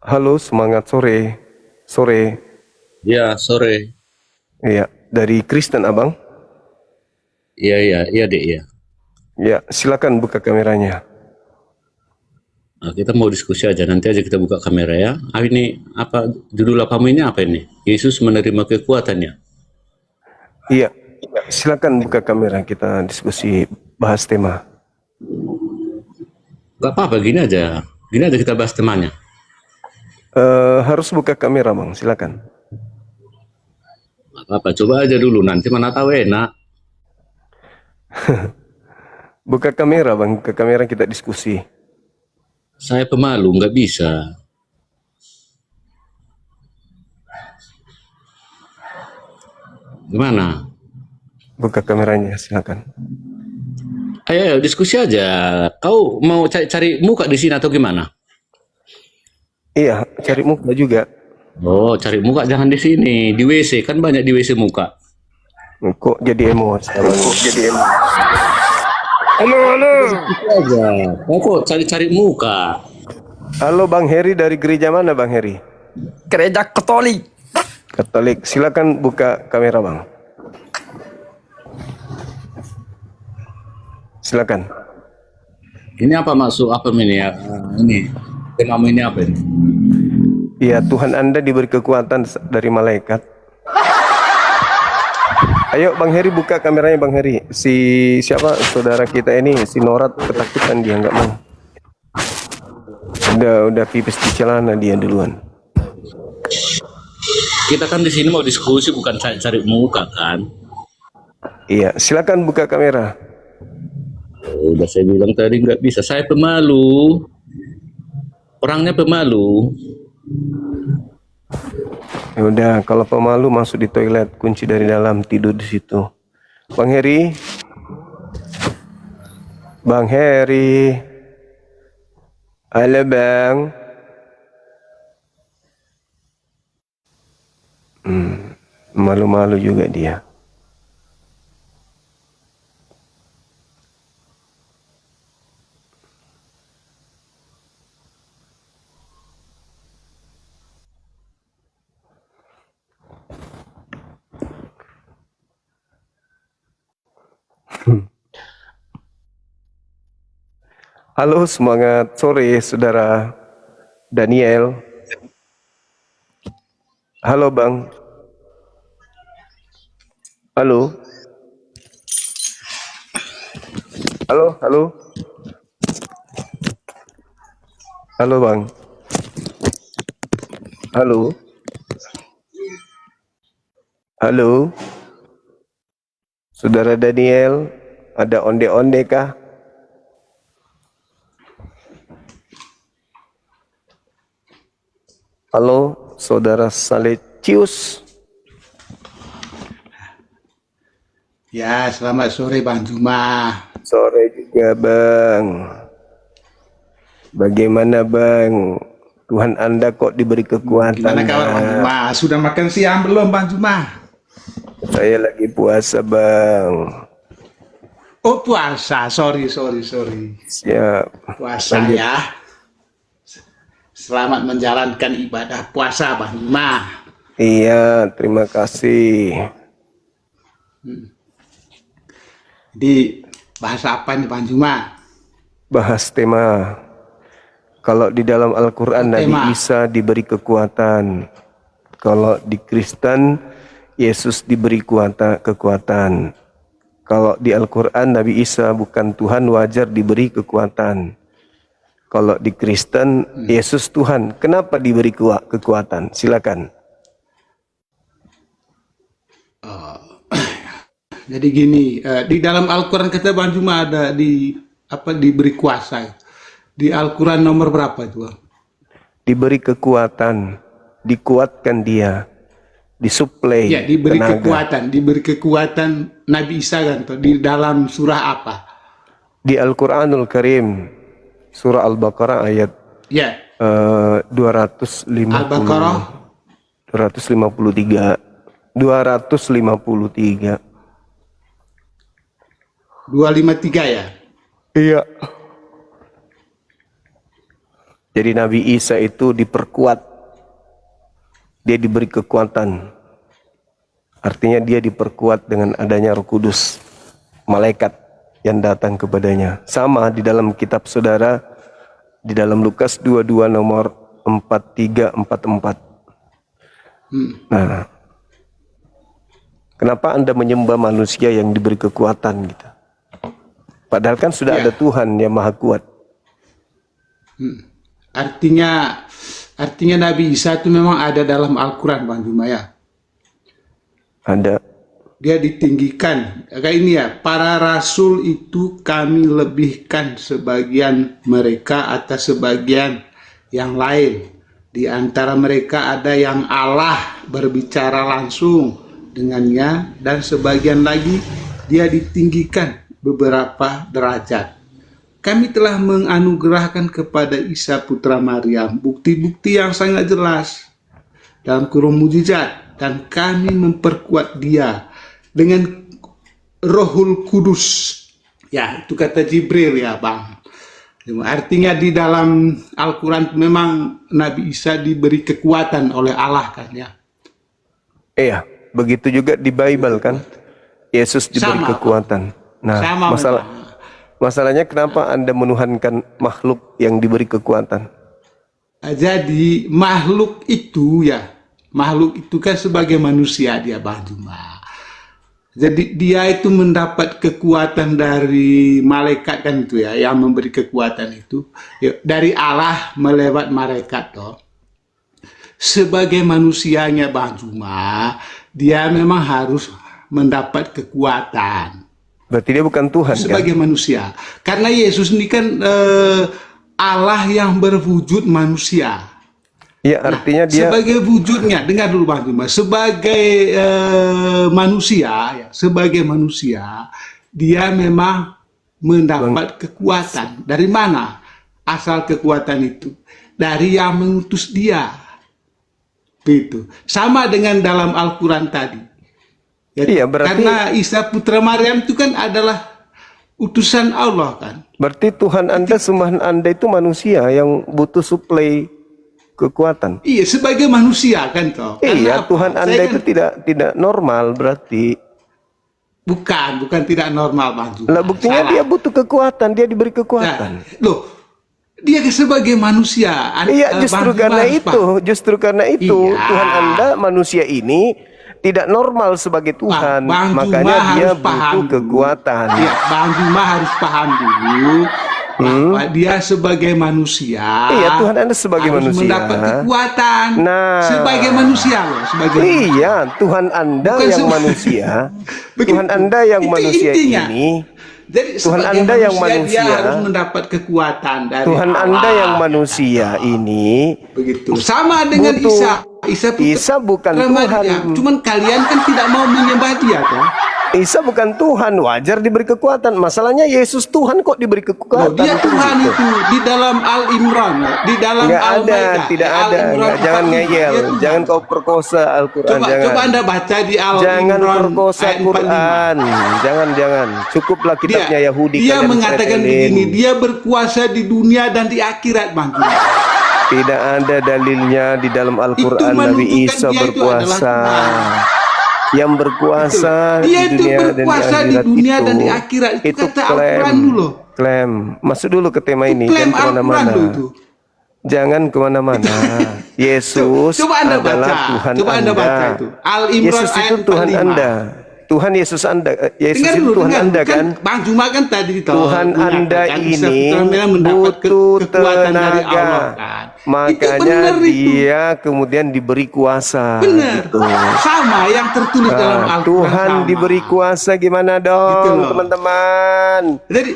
Halo, semangat sore. Sore. Ya, sore. Iya, dari Kristen, Abang. Iya, iya, iya, Dek, ya. Ya, silakan buka kameranya. Nah, kita mau diskusi aja. Nanti aja kita buka kamera ya. Ah, ini apa judul apamu ini apa ini? Yesus menerima kekuatannya. Iya, silakan buka kamera, kita diskusi bahas tema. Gak apa-apa, gini aja. Gini aja kita bahas temanya. Harus buka kamera, Bang. Silakan. Gak apa-apa, coba aja dulu. Nanti mana tahu enak. Buka kamera, Bang. Buka kamera kita diskusi. Saya pemalu, nggak bisa. Gimana? Buka kameranya, silakan. Ayo, ayo, diskusi aja. Kau mau cari muka di sini atau gimana? Iya, cari muka juga. Oh, cari muka jangan di sini. Di WC, kan banyak di WC muka. Kok jadi emosi, Abang? Kok jadi emosi? Halo, halo. Diskusi aja. Kau kok cari-cari muka? Halo, Bang Heri, dari gereja mana, Bang Heri? Gereja Katolik. Katolik. Silakan buka kamera, Bang. Silakan. Ini apa maksud apa ini ya? Ini temamu ini apa ini? Iya, Tuhan Anda diberi kekuatan dari malaikat. Ayo Bang Heri, buka kameranya Bang Heri. Si siapa saudara kita ini, si Norat, ketakutan dia nggak mau. Udah pipis di celana dia duluan. Kita kan di sini mau diskusi bukan cari muka kan? Iya, silakan buka kamera. Udah saya bilang tadi nggak bisa. Saya pemalu. Orangnya pemalu. Ya udah, kalau pemalu masuk di toilet, kunci dari dalam, tidur di situ. Bang Heri. Bang Heri. Halo Bang. Malu-malu juga dia. Halo, semangat sore saudara Daniel. Halo Bang. Halo. Halo, halo. Halo Bang. Halo. Halo. Saudara Daniel, ada onde-onde kah? Halo, Saudara Salecius. Ya, selamat sore Bang Juma. Sore juga Bang. Bagaimana Bang? Tuhan Anda kok diberi kekuatan? Gimana kabar Bang Juma? Sudah makan siang belum Bang Juma? Saya lagi puasa Bang. Oh puasa, sorry. Siap. Puasa Lanjut. ya. Selamat menjalankan ibadah puasa Bang Juma. Iya, terima kasih. Di bahasa apa nih Bang Juma? Bahas tema. Kalau di dalam Al-Quran Nabi Tema. Isa diberi kekuatan. Kalau di Kristen Yesus diberi kekuatan. Kalau di Al-Quran Nabi Isa bukan Tuhan, wajar diberi kekuatan. Kalau di Kristen Yesus Tuhan. Kenapa diberi kekuatan? Silakan. Jadi gini, di dalam Al-Quran kata Bang Juma ada diberi kuasa. Di Al-Quran nomor berapa itu Bang? Diberi kekuatan, dikuatkan dia, disuplai Ya, diberi tenaga. kekuatan Nabi Isa kan tuh, di dalam surah apa? Di Al-Quranul Karim, surah Al-Baqarah ayat Ya, 250, Al-Baqarah 253, 253. 253 ya. Iya. Jadi Nabi Isa itu diperkuat, dia diberi kekuatan. Artinya dia diperkuat dengan adanya Roh Kudus, malaikat yang datang kepadanya. Sama di dalam kitab saudara, di dalam Lukas 22 nomor 4344. Nah, kenapa Anda menyembah manusia yang diberi kekuatan gitu? Padahal kan sudah ada Tuhan yang Maha Kuat. Artinya Nabi Isa itu memang ada dalam Al-Quran, Bang Juma ya. Ada. Dia ditinggikan. Kayak ini ya, para rasul itu kami lebihkan sebagian mereka atas sebagian yang lain. Di antara mereka ada yang Allah berbicara langsung dengannya, dan sebagian lagi dia ditinggikan beberapa derajat. Kami telah menganugerahkan kepada Isa putra Maryam bukti-bukti yang sangat jelas dalam kurung mujizat, dan kami memperkuat dia dengan Rohul Kudus. Ya, itu kata Jibril ya, Bang. Artinya di dalam Al-Quran memang Nabi Isa diberi kekuatan oleh Allah kan ya. Iya, begitu juga di Bible kan. Yesus diberi Sama, kekuatan. Nah, Sama, masalahnya kenapa Anda menuhankan makhluk yang diberi kekuatan? Jadi makhluk itu kan sebagai manusia dia, Bang Juma. Jadi dia itu mendapat kekuatan dari malaikat kan itu ya, yang memberi kekuatan itu dari Allah melewat malaikat toh. Sebagai manusianya, Bang Juma, dia memang harus mendapat kekuatan. Berarti dia bukan Tuhan Sebagai kan? manusia. Karena Yesus ini kan Allah yang berwujud manusia. Iya, artinya dia Sebagai wujudnya, dengar dulu Bang Juma, sebagai manusia, dia memang mendapat kekuatan. Dari mana asal kekuatan itu? Dari yang mengutus dia. Begitu. Sama dengan dalam Al-Quran tadi. Ya, Iya, berarti karena Isa putra Maryam itu kan adalah utusan Allah kan. berarti Tuhan Anda, sembahan Anda itu manusia yang butuh suplai kekuatan. Iya, sebagai manusia kan toh. Iya, Karena Tuhan apa? Anda Saya itu tidak normal berarti. bukan tidak normal Bang Juma. Lah buktinya Salah. dia butuh kekuatan, dia diberi Nah, kekuatan. loh, dia sebagai manusia. Iya, justru Bang karena Juma, justru karena itu Iya. Tuhan Anda manusia ini tidak normal sebagai Tuhan, Bang Juma makanya dia harus paham butuh dulu. kekuatan. Iya, Bang Juma harus paham dulu bahwa dia sebagai manusia. Iya, Tuhan Anda sebagai harus manusia. mendapat kekuatan. Nah. Sebagai manusia loh, sebagai manusia. Iya, Tuhan Anda Bukan yang seba- manusia, Begitu. Tuhan Anda yang Itu manusia intinya. ini, Jadi Tuhan sebagai Anda yang dia manusia, harus mendapat kekuatan dari Tuhan Allah. Anda yang manusia ini Begitu. Sama dengan butuh. Isa. Isa bukan putra Maryam. Tuhan. Cuman kalian kan tidak mau menyembah dia kan? Isa bukan Tuhan, wajar diberi kekuatan. Masalahnya Yesus Tuhan kok diberi Loh, kekuatan? dia Tuhan itu di dalam Al-Imran, di dalam Nggak ada, Al-Maidah. tidak ada. Al-Imran Jangan 45, ngeyel, dia Tuhan. jangan kau perkosa Al-Quran. Jangan. Coba Anda baca di Al-Imran. Jangan perkosa ayat 45. Quran. Jangan. Cukuplah kitabnya Yahudi. Dia kalian mengatakan pretelin. begini, dia berkuasa di dunia dan di akhirat, Bang. Tidak ada dalilnya di dalam Al-Quran Nabi menunjukkan Isa dia itu adalah berkuasa. Tuhan. Yang berkuasa Dia di itu dunia berkuasa dan di di akhirat dunia itu, dan di akhirat. Itu kata Al-Quran klaim. dulu. Klaim. Masuk dulu ke tema ini. Klaim Jangan Al-Quran kemana-mana. loh itu. Jangan kemana-mana. Yesus Coba Anda adalah baca. Tuhan Coba Anda baca itu. Al-Imran Yesus itu ayat Tuhan 45. Anda. Tuhan Yesus Anda. Yesus Dengar itu dulu, Tuhan dengar. Anda kan? Bang Juma kan tadi tahu, Tuhan Anda menyatakan Isa ini putra Maryam mendapat butuh kekuatan dari tenaga. Allah kan. Makanya itu benar itu. dia kemudian diberi kuasa. Benar. Gitu. Sama yang tertulis dalam Nah, Al-Quran. Tuhan sama. diberi kuasa gimana Gitu dong loh. teman-teman? Jadi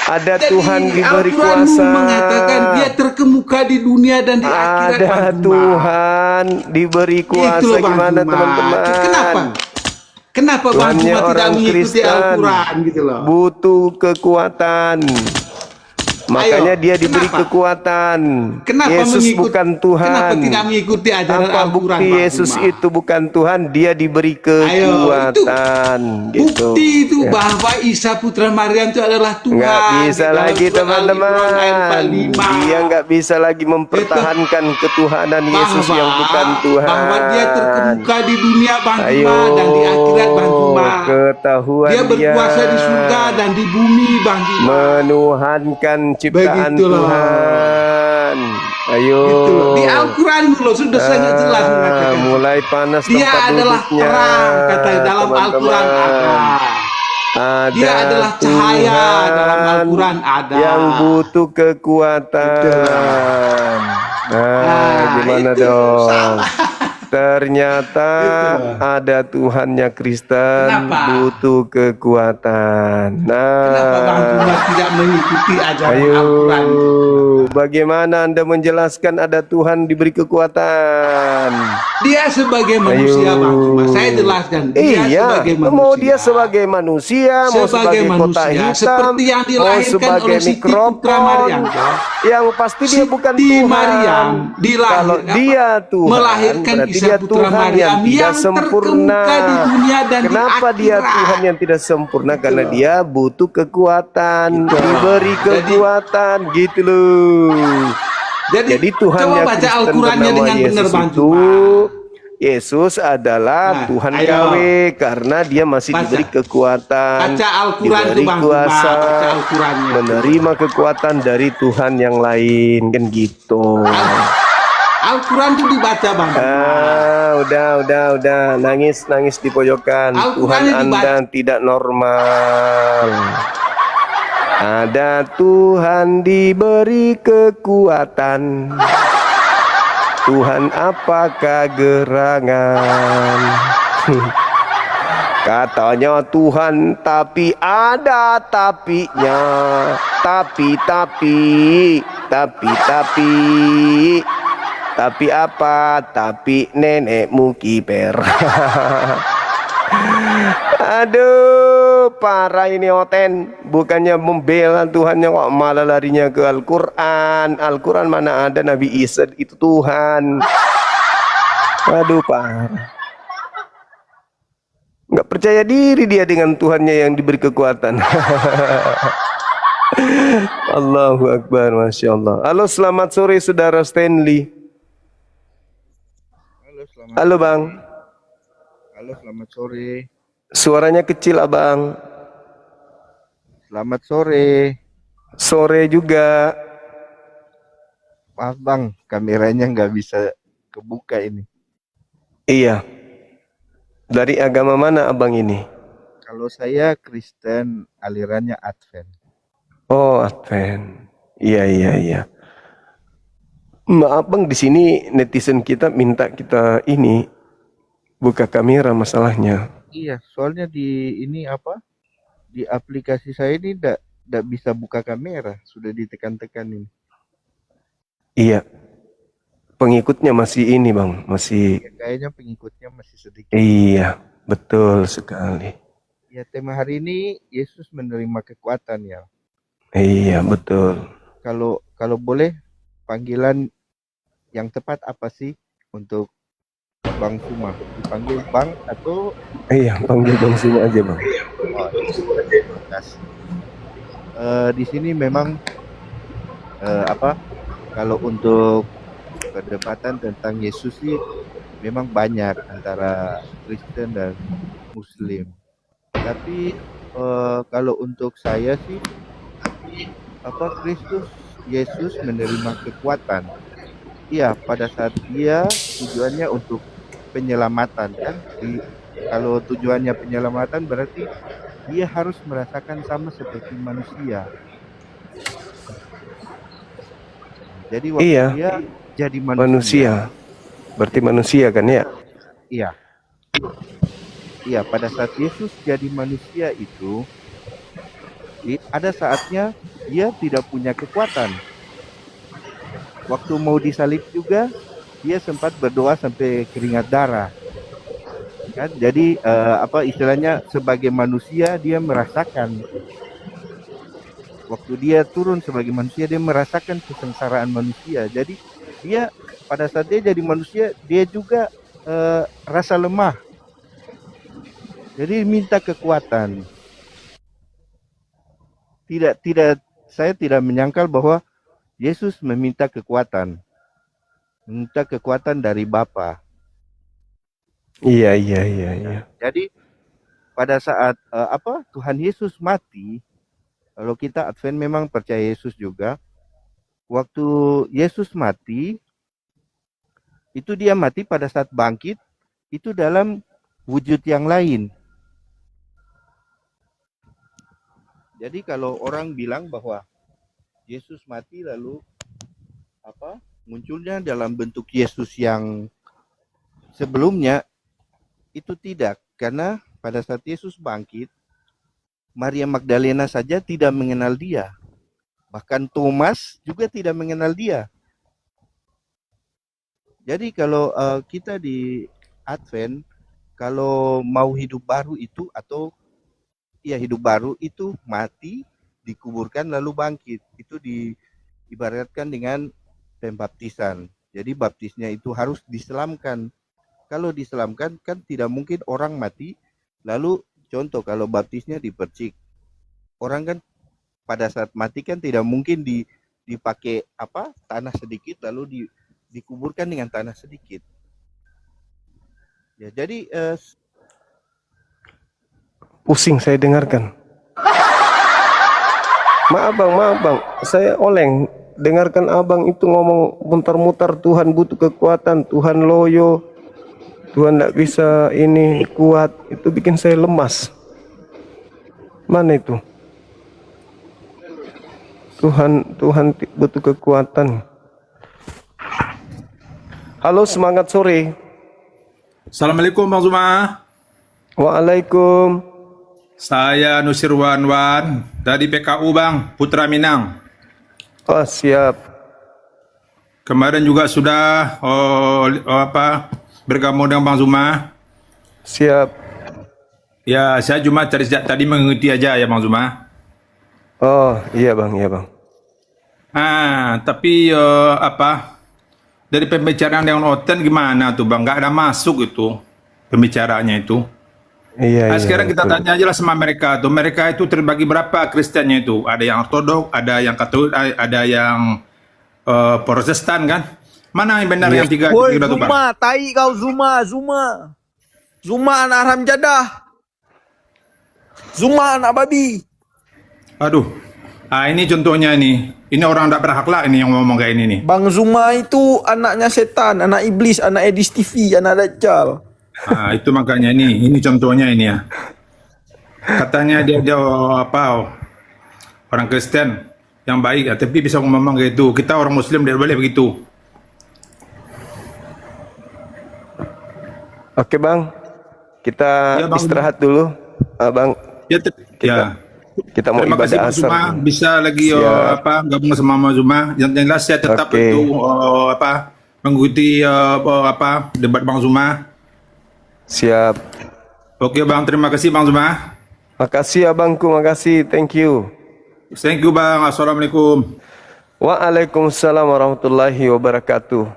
Ada Tuhan diberi Al-Quran kuasa. mengatakan dia terkemuka di dunia dan di akhirat. Ada Bang Juma. Tuhan diberi Itu kuasa loh, Bang gimana Juma. teman-teman? Kenapa Bang Tuhannya Juma tidak orang mengikuti Kristen Al-Quran gitu loh? butuh kekuatan. Makanya Ayo, dia diberi kenapa? kekuatan. Kenapa Yesus mengikut- bukan Kenapa Tuhan. tidak mengikuti ajaran Apa Al-Quran, bukti Bang Yesus Duma? itu bukan Tuhan? Dia diberi Ayo, itu kekuatan. Gitu. bukti itu Ya. bahwa Isa putra Maryam itu adalah Tuhan. Nggak bisa di dalam lagi surat Al-Imran teman-teman. ayat 45. Dia nggak bisa lagi mempertahankan ketuhanan Yesus yang bukan Tuhan. Bahwa dia terkemuka di dunia, Bang Ayo, Duma, dan di akhirat, Bang Duma. ketahuan Dia berkuasa di surga dan di bumi, Bang Duma. menuhankan ciptaan Begitu loh. Tuhan. Ayo. Gitu loh. Di Al-Quran loh sudah sangat jelas mengatakan. Mulai panas Dia tempat adalah duduknya, terang, kata dalam Al-Quran ada. Ada Dia adalah cahaya, dalam Al-Quran ada. yang butuh kekuatan. Nah, gimana itu dong? salah. Ternyata ada Tuhannya Kristen Kenapa? butuh kekuatan. Kenapa Bang Nah, Duma tidak mengikuti ajaran ayo, Al-Quran? bagaimana Anda menjelaskan ada Tuhan diberi kekuatan? Dia sebagai manusia, Bang Duma. Saya jelaskan. Dia Iya, sebagai manusia. mau dia sebagai manusia, mau sebagai kota manusia, hitam, seperti yang mau dilahirkan sebagai oleh Siti Putra mikrofon, Maryam. yang pasti dia bukan Siti Tuhan. Maryam Kalau dia Tuhan, melahirkan berarti Isa dia Putra Tuhan Maryam yang tidak yang sempurna. terkemuka di dunia dan Kenapa di dia akhirat? Tuhan yang tidak sempurna? Karena dia butuh kekuatan, Gitu. diberi Jadi- kekuatan, gitu loh. Jadi Tuhan coba yang baca Kristen Al-Qurannya bernama dengan benar, Yesus Bang itu, Duma. Yesus adalah Nah, Tuhan ayo. Yahweh karena dia masih Baca. diberi kekuatan, Baca Al-Quran diberi tuh, Bang Duma. kuasa, Baca Al-Qurannya. menerima kekuatan dari Tuhan yang lain, kan gitu. Al-Quran itu dibaca, Bang Duma. Udah, nangis di pojokan. Al-Quran Tuhan yang dibaca. Anda tidak normal. Ada Tuhan diberi kekuatan. Tuhan apakah gerangan? Katanya Tuhan tapi ada tapinya. Tapi apa? Tapi nenekmu kiper. Aduh, parah ini Oten. Bukannya membela Tuhannya kok malah larinya ke Al-Quran. Al-Quran mana ada Nabi Isa itu Tuhan. Aduh, parah. Nggak percaya diri dia dengan Tuhannya yang diberi kekuatan. Allahu Akbar, Masya Allah. Halo, selamat sore Saudara Stanley. Halo, selamat Halo Bang. Halo, selamat sore. Suaranya kecil Abang. Selamat sore. Sore juga. Maaf Bang, kameranya nggak bisa kebuka ini. Iya. Dari agama mana Abang ini? Kalau saya Kristen, alirannya Advent. Oh, Advent. Iya. Maaf Bang, di sini netizen kita minta kita ini buka kamera masalahnya. Iya, soalnya di ini apa? Di aplikasi saya ini nggak bisa buka kamera, sudah ditekan-tekan ini. Iya. Pengikutnya masih ini Bang, masih. Ya, kayaknya pengikutnya masih sedikit. Iya, betul sekali. Ya, tema hari ini Yesus menerima kekuatan ya. Iya, betul. Kalau boleh panggilan yang tepat apa sih untuk Bang Suma? Dipanggil Bang atau Iya, panggil Bang Suma aja Bang. terima kasih. Di sini memang kalau untuk perdebatan tentang Yesus sih memang banyak antara Kristen dan Muslim. Tapi kalau untuk saya sih Yesus menerima kekuatan. Iya, pada saat dia tujuannya untuk penyelamatan kan. Kalau tujuannya penyelamatan berarti dia harus merasakan sama seperti manusia. Jadi waktu Iya. dia jadi Manusia. Berarti manusia kan ya? Iya. Iya, pada saat Yesus jadi manusia itu ada saatnya dia tidak punya kekuatan. Waktu mau disalib juga dia sempat berdoa sampai keringat darah. Kan? Jadi istilahnya sebagai manusia dia merasakan waktu dia turun sebagai manusia, dia merasakan kesengsaraan manusia. Jadi dia pada saat dia jadi manusia, dia juga rasa lemah. Jadi minta kekuatan. Saya tidak menyangkal bahwa Yesus meminta kekuatan dari Bapa. Iya. Jadi pada saat Tuhan Yesus mati, kalau kita Advent memang percaya Yesus juga. Waktu Yesus mati, itu dia mati pada saat bangkit, itu dalam wujud yang lain. Jadi kalau orang bilang bahwa Yesus mati lalu munculnya dalam bentuk Yesus yang sebelumnya, itu tidak. Karena pada saat Yesus bangkit, Maria Magdalena saja tidak mengenal dia. Bahkan Thomas juga tidak mengenal dia. Jadi kalau kita di Advent, kalau mau hidup baru itu, atau hidup baru itu mati, dikuburkan lalu bangkit. Itu diibaratkan dengan pembaptisan. Jadi baptisnya itu harus diselamkan. Kalau diselamkan kan tidak mungkin orang mati, lalu contoh kalau baptisnya dipercik. Orang kan pada saat mati kan tidak mungkin dipakai tanah sedikit lalu dikuburkan dengan tanah sedikit. Ya, jadi Pusing saya dengarkan. Maaf bang, saya oleng. Dengarkan abang itu ngomong mutar-mutar, Tuhan butuh kekuatan, Tuhan loyo, Tuhan tidak bisa ini kuat. Itu bikin saya lemas. Mana itu? Tuhan butuh kekuatan. Halo, semangat sore. Assalamualaikum Bang Zuma. Waalaikum. Saya Nusirwan Wan dari PKU Bang, Putra Minang. Oh, siap. Kemarin juga sudah bergabung dengan Bang Zuma. Siap. Ya, saya cuma tadi mengikuti aja ya Bang Zuma. Oh, iya bang. Tapi dari pembicaraan dengan Oten gimana tuh Bang? Gak ada masuk itu pembicaraannya itu. Iya. Sekarang kita betul. tanya aja lah sama mereka tuh. Mereka itu terbagi berapa Kristennya itu? Ada yang Ortodok, ada yang Katolik, ada yang Protestan kan? Mana yang benar yang tiga Woi itu Bang? Zuma, tai kau Zuma. Zuma anak haram jadah. Zuma anak babi. Aduh. Ini contohnya nih. Ini orang tidak berakhlak ini yang ngomong kayak ini nih. Bang Zuma itu anaknya setan, anak iblis, anak Edis TV, anak Dajjal. Itu makanya ini contohnya ini ya. Katanya dia orang Kristen yang baik ya, tapi bisa ngomong kayak gitu. Kita orang Muslim tidak boleh begitu. Oke bang, kita Ya, Bang. istirahat dulu, bang. Kita mau Terima kasih ibadah Bang Zuma, asar. bisa lagi Siap. gabung sama Bang Zuma. Yang jelas saya tetap Oke. itu mengikuti debat Bang Zuma. Siap. Oke Bang, terima kasih Bang Zuma. Makasih abangku, makasih. Thank you. Thank you Bang. Assalamualaikum. Waalaikumsalam warahmatullahi wabarakatuh.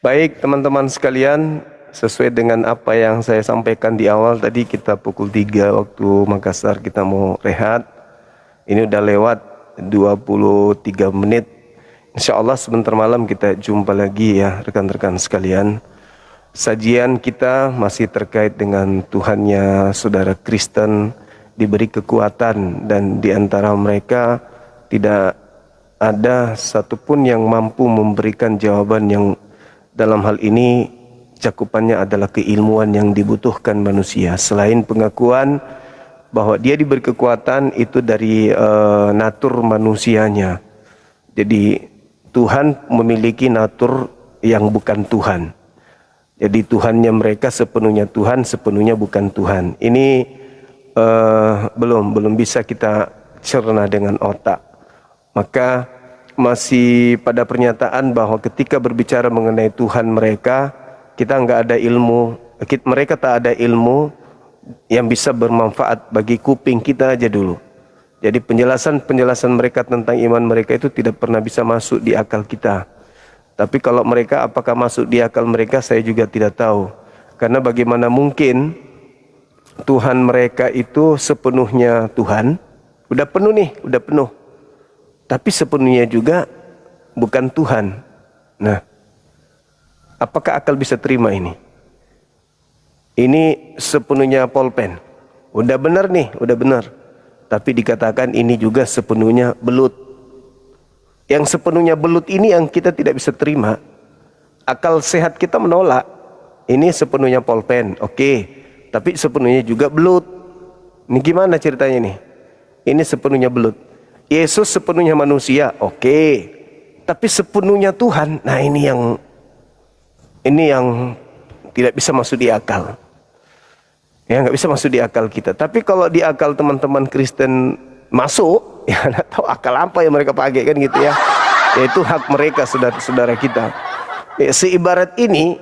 Baik teman-teman sekalian, sesuai dengan apa yang saya sampaikan di awal tadi, kita pukul 3 waktu Makassar kita mau rehat. Ini udah lewat 23 menit. Insya Allah sebentar malam kita jumpa lagi ya rekan-rekan sekalian. Sajian kita masih terkait dengan Tuhannya saudara Kristen diberi kekuatan, dan di antara mereka tidak ada satupun yang mampu memberikan jawaban yang dalam hal ini cakupannya adalah keilmuan yang dibutuhkan manusia. Selain pengakuan bahwa dia diberi kekuatan itu dari natur manusianya. Jadi Tuhan memiliki natur yang bukan Tuhan. Jadi Tuhannya mereka sepenuhnya Tuhan, sepenuhnya bukan Tuhan. Ini belum bisa kita cerna dengan otak. Maka masih pada pernyataan bahwa ketika berbicara mengenai Tuhan mereka, kita nggak ada ilmu, mereka tak ada ilmu yang bisa bermanfaat bagi kuping kita aja dulu. Jadi penjelasan-penjelasan mereka tentang iman mereka itu tidak pernah bisa masuk di akal kita. Tapi kalau mereka apakah masuk di akal mereka, saya juga tidak tahu. Karena bagaimana mungkin Tuhan mereka itu sepenuhnya Tuhan, udah penuh nih, udah penuh. Tapi sepenuhnya juga bukan Tuhan. Nah, apakah akal bisa terima ini? Ini sepenuhnya pulpen. Udah benar nih, udah benar. Tapi dikatakan ini juga sepenuhnya belut. Yang sepenuhnya belut ini yang kita tidak bisa terima. Akal sehat kita menolak. Ini sepenuhnya pulpen, oke. Tapi sepenuhnya juga belut. Ini gimana ceritanya nih? Ini sepenuhnya belut. Yesus sepenuhnya manusia, oke. Tapi sepenuhnya Tuhan. Nah, ini yang tidak bisa masuk di akal. Ya, nggak bisa masuk di akal kita. Tapi kalau di akal teman-teman Kristen masuk, ya nggak tahu akal apa yang mereka pakai kan gitu ya. Yaitu hak mereka, saudara-saudara kita. Ya, seibarat ini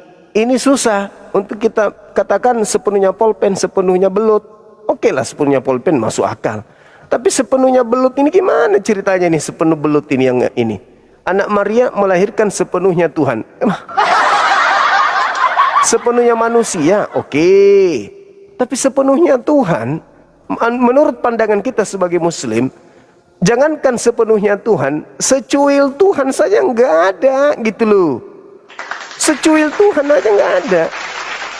susah untuk kita katakan sepenuhnya pulpen, sepenuhnya belut. Oke lah, sepenuhnya pulpen masuk akal. Tapi sepenuhnya belut ini gimana ceritanya nih, sepenuh belut ini yang ini? Anak Maria melahirkan sepenuhnya Tuhan. Sepenuhnya manusia, oke. Tapi sepenuhnya Tuhan, menurut pandangan kita sebagai Muslim, jangankan sepenuhnya Tuhan, secuil Tuhan saja nggak ada gitu loh. Secuil Tuhan aja nggak ada.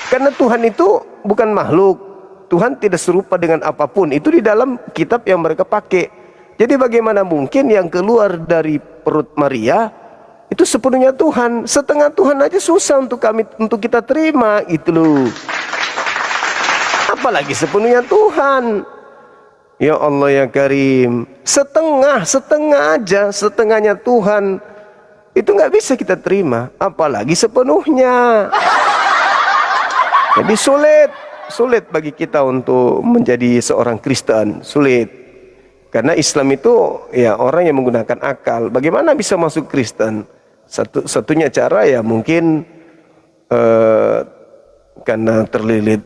Karena Tuhan itu bukan makhluk. Tuhan tidak serupa dengan apapun. Itu di dalam kitab yang mereka pakai. Jadi bagaimana mungkin yang keluar dari perut Maria itu sepenuhnya Tuhan? Setengah Tuhan aja susah untuk kita terima gitu loh. Apalagi sepenuhnya Tuhan. Ya Allah ya Karim, setengah aja, setengahnya Tuhan itu nggak bisa kita terima, apalagi sepenuhnya. Jadi sulit bagi kita untuk menjadi seorang Kristen, sulit. Karena Islam itu ya orang yang menggunakan akal. Bagaimana bisa masuk Kristen? Satunya cara ya mungkin karena terlilit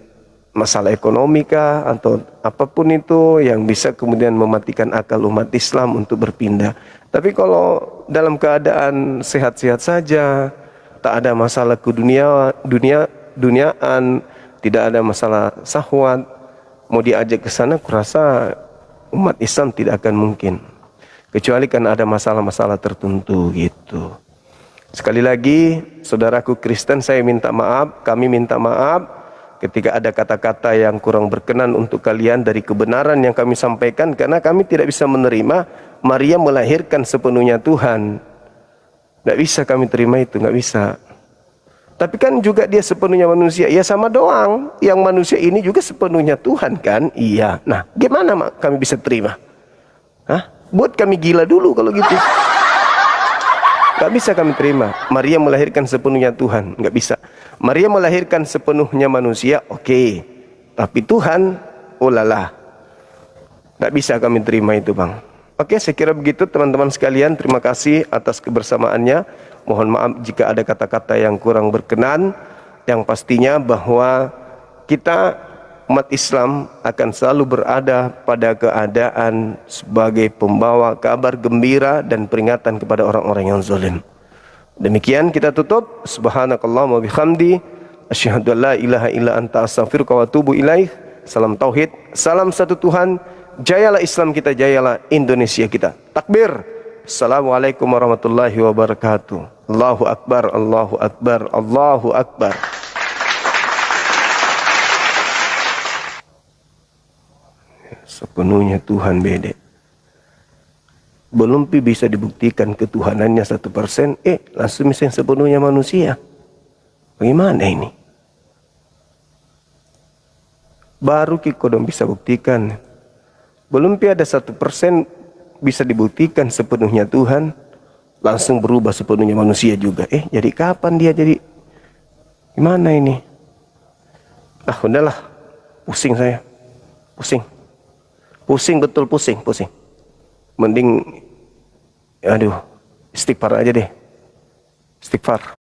masalah ekonomi kah atau apapun itu yang bisa kemudian mematikan akal umat Islam untuk berpindah. Tapi kalau dalam keadaan sehat-sehat saja, tak ada masalah duniaan, tidak ada masalah syahwat, mau diajak ke sana, kurasa umat Islam tidak akan mungkin. Kecuali kan ada masalah-masalah tertentu gitu. Sekali lagi, saudaraku Kristen, saya minta maaf, kami minta maaf ketika ada kata-kata yang kurang berkenan untuk kalian dari kebenaran yang kami sampaikan, karena kami tidak bisa menerima Maria melahirkan sepenuhnya Tuhan. Tidak bisa kami terima itu, nggak bisa. Tapi kan juga dia sepenuhnya manusia. Ya sama doang, yang manusia ini juga sepenuhnya Tuhan kan? Iya. Nah, gimana kami bisa terima? Hah? Buat kami gila dulu kalau gitu. Gak bisa kami terima Maria melahirkan sepenuhnya Tuhan, gak bisa. Maria melahirkan sepenuhnya manusia, oke. Tapi Tuhan, oh lala, gak bisa kami terima itu bang. Oke, saya kira begitu teman-teman sekalian. Terima kasih atas kebersamaannya. Mohon maaf jika ada kata-kata yang kurang berkenan. Yang pastinya bahwa kita umat Islam akan selalu berada pada keadaan sebagai pembawa kabar gembira dan peringatan kepada orang-orang yang zalim. Demikian kita tutup. Subhanakallahumma bihamdi, asyhadu an la ilaha illa anta, astaghfiruka wa atubu ilaih. Salam tauhid, salam satu Tuhan. Jayalah Islam kita, jayalah Indonesia kita. Takbir. Assalamualaikum warahmatullahi wabarakatuh. Allahu akbar, Allahu akbar, Allahu akbar. Sepenuhnya Tuhan beda. Belum bisa dibuktikan ketuhanannya 1%, langsung misalnya sepenuhnya manusia. Bagaimana ini? Baru Kikodong bisa buktikan. Belum ada 1% bisa dibuktikan sepenuhnya Tuhan, langsung berubah sepenuhnya manusia juga. Jadi kapan dia jadi? Gimana ini? Udahlah, pusing saya. Pusing betul, pusing. Mending, istighfar aja deh. Istighfar.